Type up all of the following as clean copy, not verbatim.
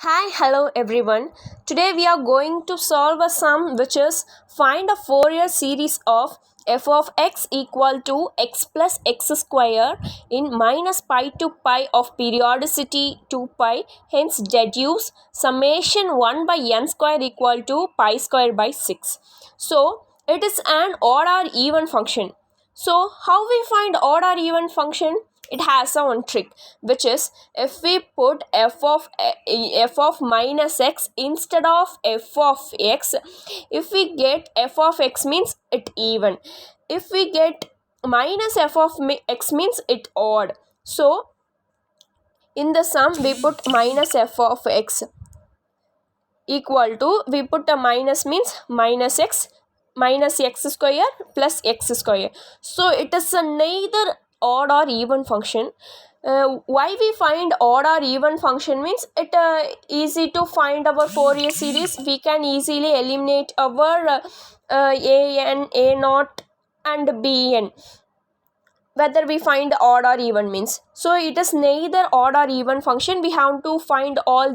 Hi, hello everyone. Today we are going to solve a sum which is find a Fourier series of f of x equal to x plus x square in minus pi to pi of periodicity 2 pi. Hence deduce summation 1 by n square equal to pi square by 6. So it is an odd or even function. So how we find odd or even function? It has a one trick, which is if we put f of minus x instead of f of x, if we get f of x means it even, if we get minus f of x means it odd. So in the sum we put minus f of x equal to, we put a minus means minus x square plus x square. So it is a neither odd or even function. Why we find odd or even function means it easy to find our Fourier series. We can easily eliminate our a naught and bn, whether we find odd or even means. So it is neither odd or even function. We have to find all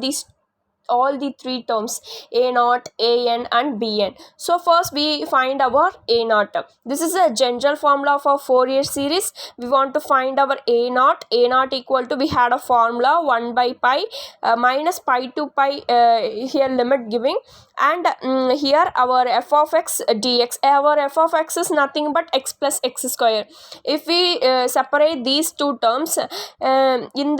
the three terms a naught, an and bn. So first we find our a naught. This is a general formula of a Fourier series. We want to find our a naught equal to, we had a formula 1 by pi minus pi to pi, here limit giving, and here our f of x dx. Our f of x is nothing but x plus x square. If we separate these two terms, in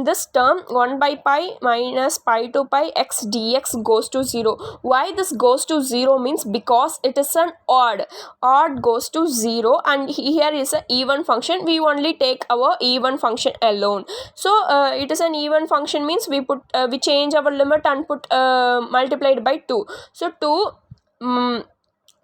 this term 1 by pi minus pi to pi x dx goes to 0. Why this goes to 0 means because it is an odd goes to 0, and here is an even function. We only take our even function alone. So it is an even function means we change our limit and put multiplied by 2. So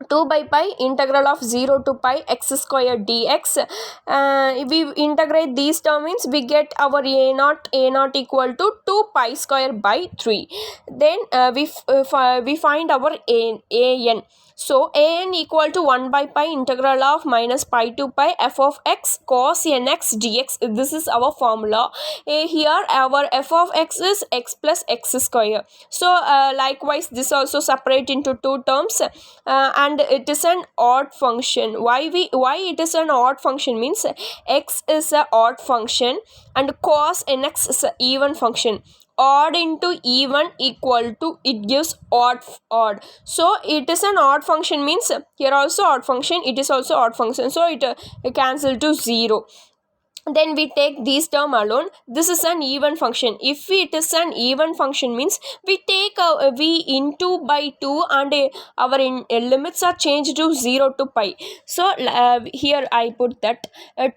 2 by pi integral of 0 to pi x square dx. If we integrate these terms means we get our a naught equal to 2 pi square by 3. Then we find our an. So an equal to 1 by pi integral of minus pi to pi f of x cos nx dx. This is our formula. Here our f of x is x plus x square. So likewise this also separate into two terms, and it is an odd function. Why it is an odd function means x is a odd function and cos nx is a even function. Odd into even equal to, it gives odd. So it is an odd function means here also odd function, it is also odd function, so it cancel to 0. Then we take these term alone. This is an even function. If it is an even function means we take v into by 2, and our limits are changed to 0 to pi. So here I put that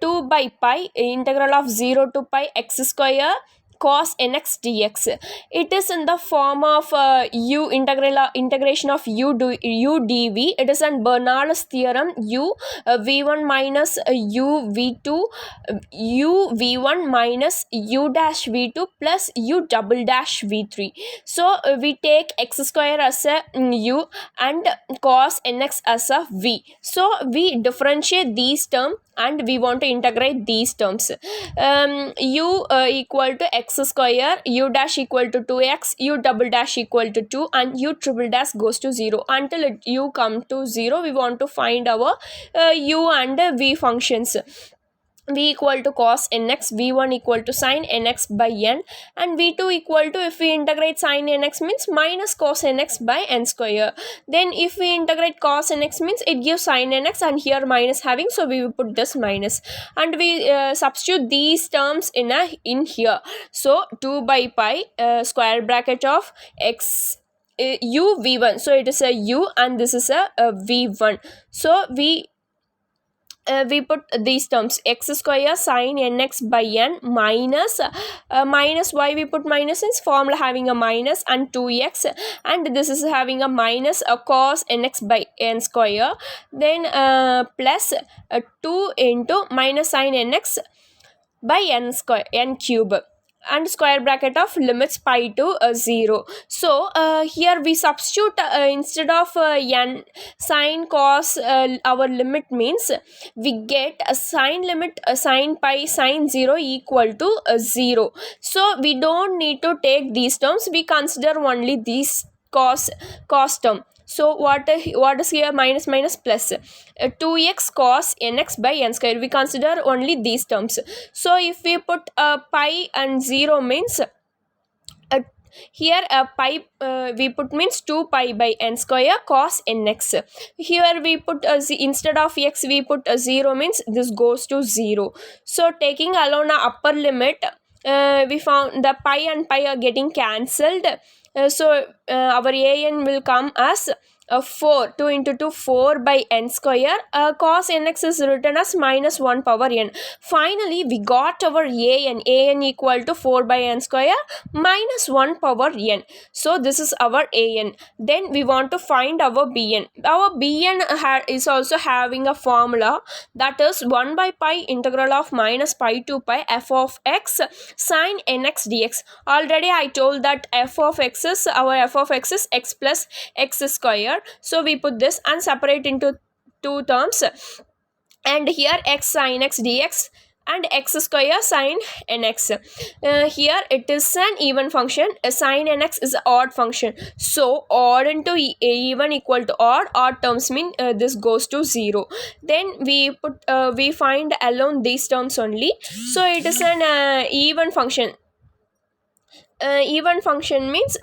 2 by pi integral of 0 to pi x square cos nx dx. It is in the form of integration of u dv. It is an Bernoulli's theorem. V1 minus u v2 u v1 minus u dash v2 plus u double dash v3. So we take x square as a u and cos nx as a v. So we differentiate these terms and we want to integrate these terms. U equal to x square, u dash equal to 2x, u double dash equal to 2, and u triple dash goes to 0. Until u come to 0, we want to find our u and v functions. V equal to cos nx, v1 equal to sin nx by n, and v2 equal to, if we integrate sin nx means minus cos nx by n square. Then if we integrate cos nx means it gives sin nx, and here minus having, so we will put this minus, and we substitute these terms in here. So 2 by pi square bracket of x u v1, so it is a u and this is a v1. So we put these terms x square sin nx by n minus minus, why we put minus is formula having a minus and 2x, and this is having a minus cos nx by n square. Then plus 2 into minus sin nx by n square n cube. and square bracket of limits pi to 0. So here we substitute instead of n sine cos, our limit means we get a sine limit sine pi sine 0 equal to 0. So we don't need to take these terms, we consider only these cos term. So what is here? Minus minus plus 2x cos nx by n square, we consider only these terms. So if we put pi and 0 means uh, here pi we put means 2 pi by n square cos nx. Here we put instead of x we put 0 means this goes to 0. So taking alone a upper limit, we found the pi and pi are getting cancelled. So our an will come as 4, 2 into 2, 4 by n square. Cos nx is written as minus 1 power n. Finally, we got our an equal to 4 by n square minus 1 power n. So this is our an. Then we want to find our bn. Our bn is also having a formula, that is 1 by pi integral of minus pi to pi f of x sine nx dx. Already I told that f of x is x plus x square. So we put this and separate into two terms, and here x sine x dx and x square sine nx. Here it is an even function, sine nx is an odd function, so odd into even equal to odd terms mean this goes to 0. Then we find alone these terms only, so it is an even function. Even function means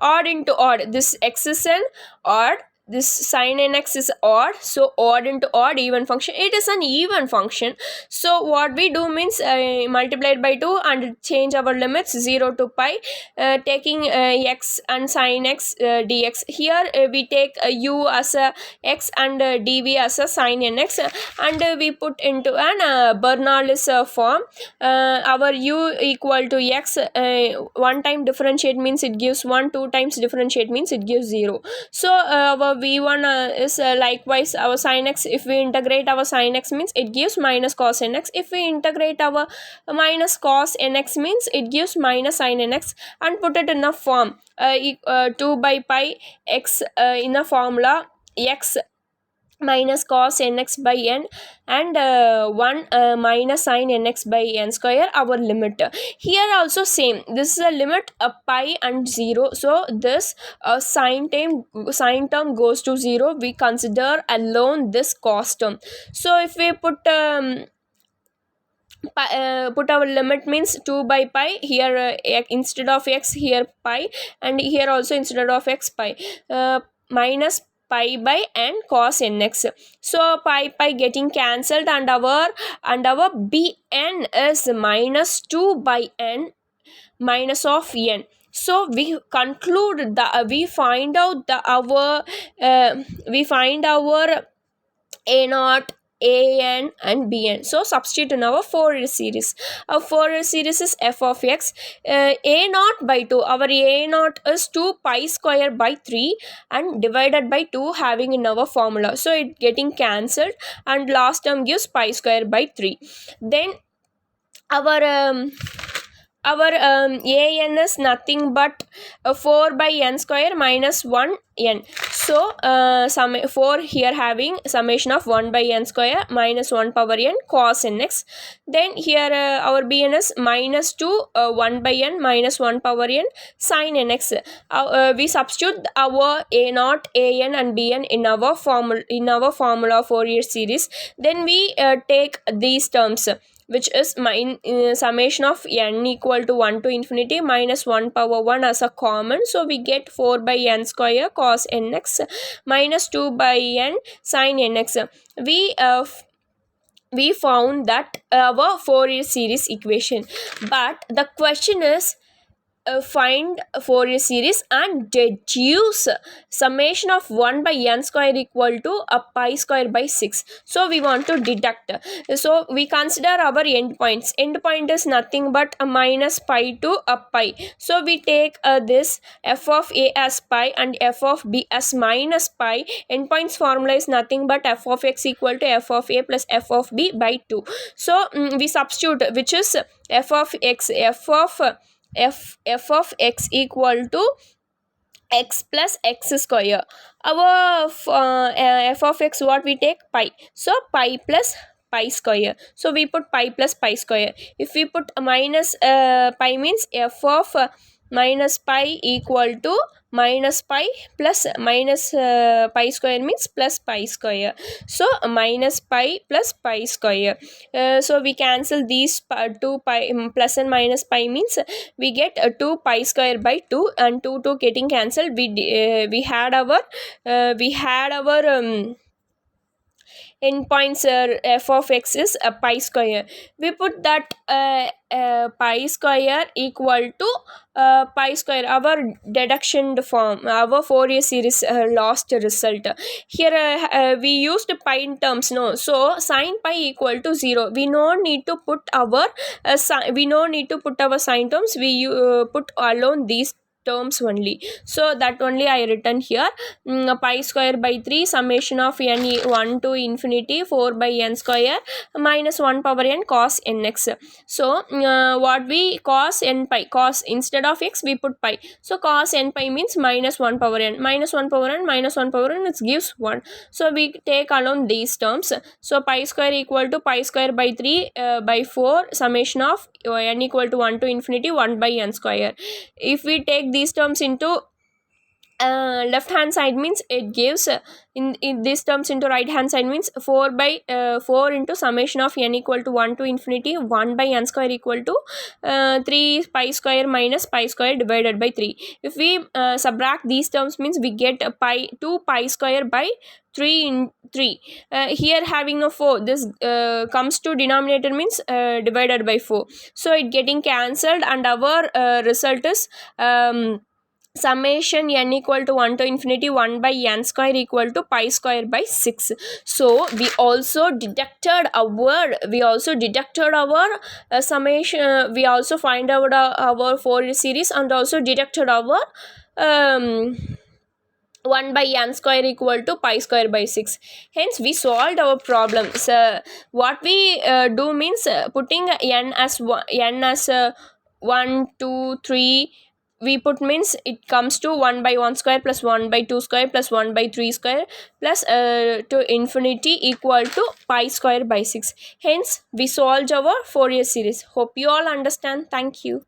odd into odd, this x is an odd, this sine nx is odd, so odd into odd even function, it is an even function. So what we do means multiplied by 2 and change our limits 0 to pi, taking x and sine x dx. Here we take u as a x and dv as a sine nx, and we put into an Bernoulli's form. Our u equal to x, one time differentiate means it gives 1, 2 times differentiate means it gives 0. So our v1 is likewise our sin x. If we integrate our sin x means it gives minus cos nx. If we integrate our minus cos nx means it gives minus sin nx, and put it in a form 2 by pi x in a formula x minus cos nx by n, and 1 minus sin nx by n square, our limit. Here also same, this is a limit pi and 0, so this sine term goes to 0, we consider alone this cos term. So if we put put our limit means 2 by pi, here instead of x here pi, and here also instead of x pi, minus pi by n cos nx. So pi getting cancelled, and our bn is minus 2 by n minus of n. So we conclude that we find out the our a naught, an and bn. So substitute in our Fourier series. Our Fourier series is f of x, a naught by 2. Our a naught is 2 pi square by 3 and divided by 2 having in our formula. So it getting cancelled, and last term gives pi square by 3. Then our an is nothing but 4 by n square minus 1 n. So 4 here having summation of 1 by n square minus 1 power n cos nx. Then here our bn is minus 2 1 by n minus 1 power n sin nx. We substitute our a naught, an and bn in our formula Fourier series. Then we take these terms, which is summation of n equal to 1 to infinity minus 1 power 1 as a common. So we get 4 by n square cos nx minus 2 by n sin nx. We found that our Fourier series equation, but the question is find Fourier series and deduce summation of 1 by n square equal to a pi square by 6. So we want to deduct. So we consider our endpoints. Endpoint is nothing but a minus pi to a pi. So we take this f of a as pi and f of b as minus pi. Endpoints formula is nothing but f of x equal to f of a plus f of b by 2. So we substitute, which is f of x, f of x equal to x plus x square. Our f of x, what we take? Pi. So pi plus pi square. So we put pi plus pi square. If we put minus pi, means f of minus pi equal to minus pi plus minus pi square means plus pi square. So minus pi plus pi square. So we cancel these two pi, plus and minus pi means we get 2 pi square by 2, and 2 getting cancelled. We had our endpoints f of x is a pi square. We put that pi square equal to pi square, our deduction form, our Fourier series lost result. Here we used pi in terms, no, so sine pi equal to 0. We no need to put our sine terms. We put alone these terms only. So that only I written here. Pi square by 3 summation of n 1 to infinity 4 by n square minus 1 power n cos nx. So what we cos n pi, cos instead of x we put pi. So cos n pi means minus 1 power n, minus 1 power n, minus 1 power n, it gives 1. So we take alone these terms. So pi square equal to pi square by 3 by 4 summation of n equal to 1 to infinity 1 by n square. If we take these terms into left hand side, means it gives in these terms into right hand side, means 4 by 4 into summation of n equal to 1 to infinity 1 by n square equal to 3 pi square minus pi square divided by 3. If we subtract these terms, means we get a 2 pi square by 3 in 3. Here having a 4, this comes to denominator, means divided by 4. So it getting cancelled, and our result is summation n equal to 1 to infinity 1 by n square equal to pi square by 6. So we also deducted our summation. We also find out our Fourier series, and also deducted our 1 by n square equal to pi square by 6. Hence we solved our problem. So what we do means putting n as 1 2 3 we put, means it comes to 1 by 1 square plus 1 by 2 square plus 1 by 3 square plus to infinity equal to pi square by 6. Hence we solved our Fourier series. Hope you all understand. Thank you.